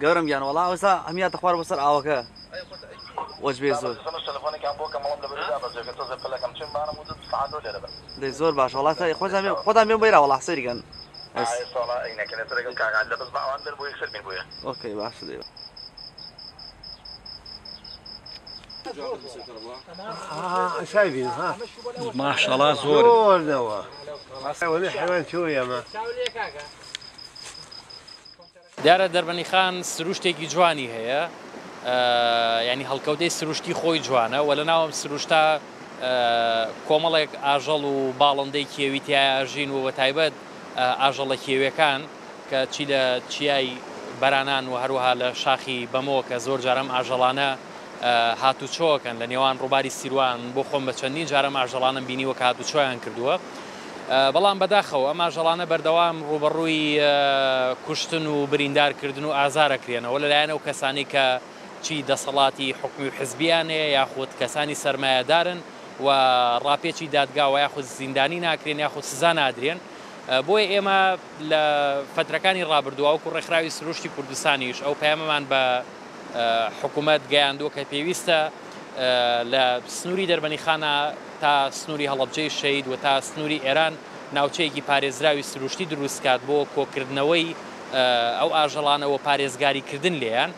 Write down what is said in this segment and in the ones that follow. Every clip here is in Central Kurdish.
گەورم گیان وەڵا ئەوسا هەمیاتە خوار بەسەر ئاوەکە وەجبێ زۆر دەی زۆر باش وڵاتە خۆتان بێ بەیرا وەڵا سەریگەن ئۆکەی باش دێ شايفين ها ما شاء الله زور دوا ولا حيوان شويه ما دیارە دەربەنیخان سروشتێکی جوانی هەیە ینی هەڵکەوتەی سروشتی خۆی جوانە و لە ناوم سروشتا کۆمەڵێک ئاژەڵ و باڵندەی کێوی تایژین و بەتایبەت ئاژەڵە کێویەکان کە چی لە چیای بەرانان و هەروەها لە شاخی بەمەوە کە زۆر جارەم ئاژەڵانە هاتوچۆکەن لە نێوان ڕووباری سیروان بۆ خۆم بە چەندین جارەم ئاژەڵانم بینیوە کە هاتوچۆیان کردووە بەڵام بەداخەوە ئەم ئاژەڵانە بەردەوام ڕوبەڕووی کوشتن و بریندارکردن و ئازارەکرێنەوە لەلایەن ئەو کەسانی کە چی دەسەڵاتی حکمی و حزبیانەیە یاخود کەسانی سەرمایەدارن و ڕاپێکی دادگاوە یاخود زیندانی ناکرێن یاخود سزا نادرێن بۆیە ئێمە لە فترەکانی ڕابردووە وەکو ڕێکخراوی سروشتی کوردستانیش ئەو پەیامەمان بە حکوومەت گەیاندووە کە پێویستە لە سنووری دەربەنیخانە تا سنووری هەڵەبجەی شەید و تا سنووری ئێران ناوچەیەکی پارێزراوی سروشتی دروستکات بۆ کۆکردنەوەی ئەو ئاژەڵانەوە پارێزگاریکردن لێیان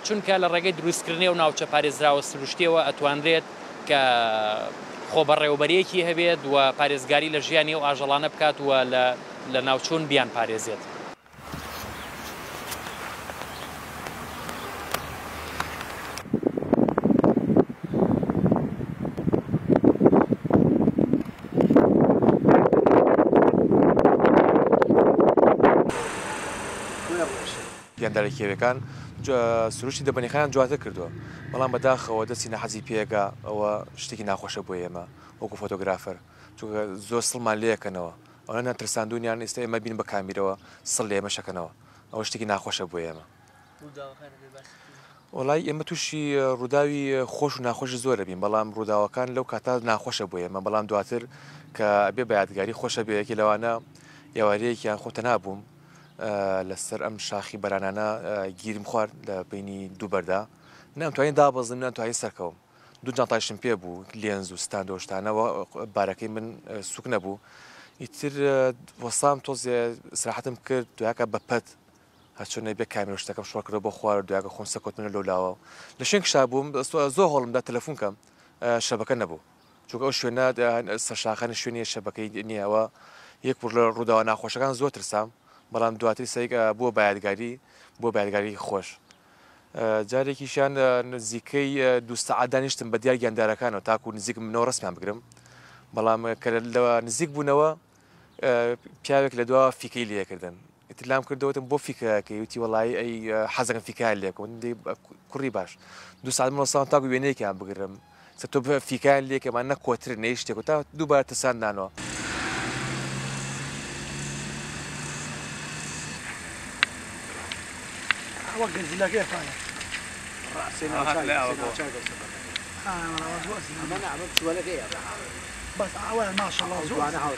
چونکە لە ڕێگەی دروستکردنی و ناوچە پارێزراوە سروشتیەوە ئەتوانرێت کە خۆبەڕێوەبەرەیەکی هەبێت و پارێزگاری لە ژیانی و ئاژەڵانە بکات و لە ناوچوون بیان پارێزێت. گەندەرە کێوەکان سروشتی دەربەنیخان جواتر کردووە بەڵام بەداخەوە دەستی نەحەزی پێگا ئەوە شتێکی ناخۆشە بۆ ئێمە وەکو فۆتۆگرافەر چونکە زۆر سڵمان لێەکەنەوە ئەوە نەترساندونیان ئێستا ئێمە بین بە کامیرەوە سڵ لێ ئێمە شەکەنەوە ئەوە شتێکی ناخۆشە بۆ ئێمە وڵای ئێمە تووشی ڕووداوی خۆش و ناخۆشی زۆرە بین بەڵام ڕووداوەکان لەو کاتا ناخۆشە بۆ ئێمە بەڵام دواتر کە بێ بە یادگاری خۆشە بێیەکی لەوانە یاوارەیەکیان خۆتە نابووم لەسەر ئەم شاخی بەرانانە گیرم خوارد لە بینی دوو بەردا نامتوانین دابەزم ناتوانین سەرکەوم دوو جانتایشم پێ بوو لێنز و ستاندۆشتانەوە بارەکەی من سوک نەبوو ئیتر وەسام تۆزێ سراحەتم کرد دویاکە بەپەت هەچۆنە بێ کامیرە شتەکەم شۆڕکرەوە بۆ خوارد دویاکە خۆم سەکۆتمنە لەولاوە لە شوێن کشا بووم زۆر هەڵمدا تەلەفۆن کەم شەبەکە نەبوو چونکە ئەو شوێنە سەرشاخانە شوێنی شەبەکەی نییەوە یەک پڕ لە ڕووداوە ناخۆشەکان زۆر ترسام بەڵام دواتری سەیکە بۆ بایدگاری خۆش جارێکیشان نزیکەی دو سەعات دانیشتم بە دیار گیاندارەکانەوە تاکو نزیکم منەوە ڕستمیان بگرم بەڵام کە لەوە نزیک بوونەوە پیاوێک لە دوا فیکەی لێکردن ئیتر لام کردەوەتم بۆ فیکەکەی وتی وەڵایی ئەی حەزەکەم فیکای لێکەوە کوڕی باش دو ساعت منەوەسان تاکو وێنەیەکیان بگرم تۆ فیکایان لێکەمان نەکۆتر نەی شتێک و تا دووبارە تەساندانەوە وقف لك كيف هذا راسنا لا انا عملت ولا فيها بس ما شاء الله زوانا